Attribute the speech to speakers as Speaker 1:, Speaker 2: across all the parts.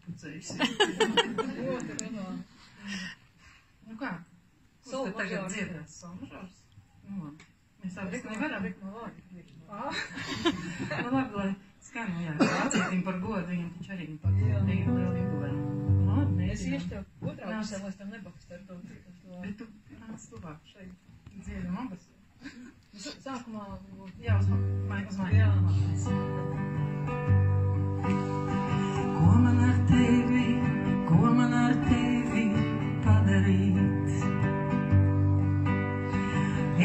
Speaker 1: uzpucējis. Nu kā? Kurš te tagad dziedās? Solmažors? Nu labi. Mēs abas nevaram. Nu labi, lai skan, jā. Vācietim par godu, viņam taču arī pat lielu ieguvenu. Labi,
Speaker 2: es iešu tev otrā pusē, lai es tev nepakstu ar to.
Speaker 1: Bet tu nāc tuvāk šeit. Dziedam abas.
Speaker 2: Sākumā...
Speaker 1: Jā, uz mani.
Speaker 2: Jā.
Speaker 1: Ko man ar tevi padarīt?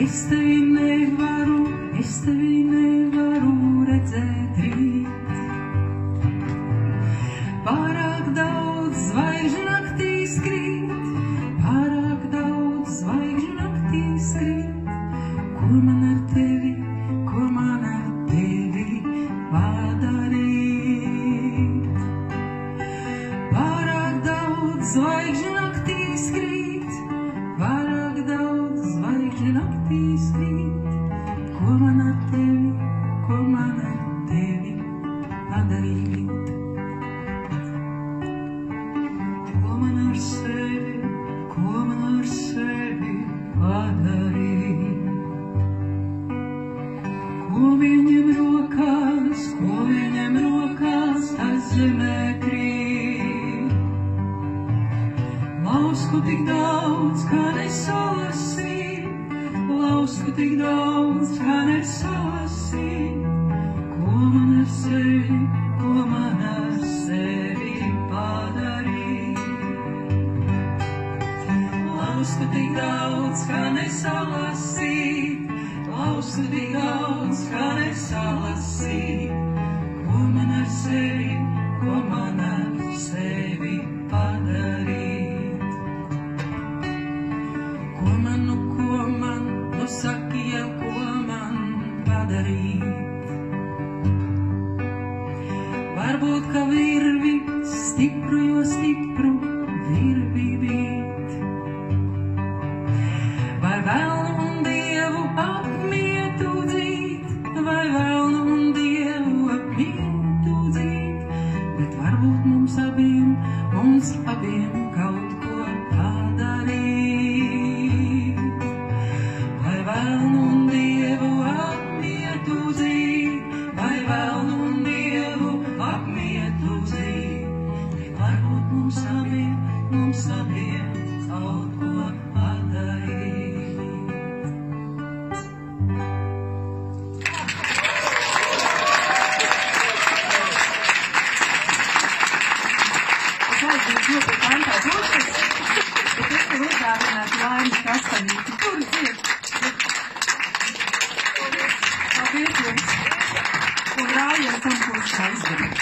Speaker 1: Es tevi nevaru redzēt rīt. Pārāk daudz zvaigžņu naktī skrīt, pārāk daudz zvaigžņu naktī skrīt. Ko man ar tevi padarīt? Pārāk daudz zvaigžņu naktī skrīt, pārāk daudz zvaigžņu naktī skrīt. Ko man ar tevi padarīt? Ko man ar sevi padarīt? Ko viņam rokās tas zemē krīt? Lausku tik daudz, kā nesalasīt, lausku tik daudz, kā nesalasīt. Ko man ar sevi padarīt? Lausku tik daudz, kā nesalasīt, lausku tik daudz, kā nesalasīt. Ko man ar sevi padarīt? Ko man, nu saki jau, ko man padarīt? Varbūt, ka virvi stipru, jo stipru virvi bīt. Vai velnu un dievu apmietu dzīt, vai velnu un dievu apmietu dzīt. Bet varbūt mums abiem kaut ko padarīt. Vai velnu un dievu apmietu dzīt, vai velnu un dievu apmietu dzīt. Bet varbūt mums abiem kaut ko padarīt. Ļoti kantāt otrs, bet es tev uzdāvinātu Laimas Kastaņīti. Kur dzied? Paldies jums! Un rājiem tam, ko viņš aizdarīt.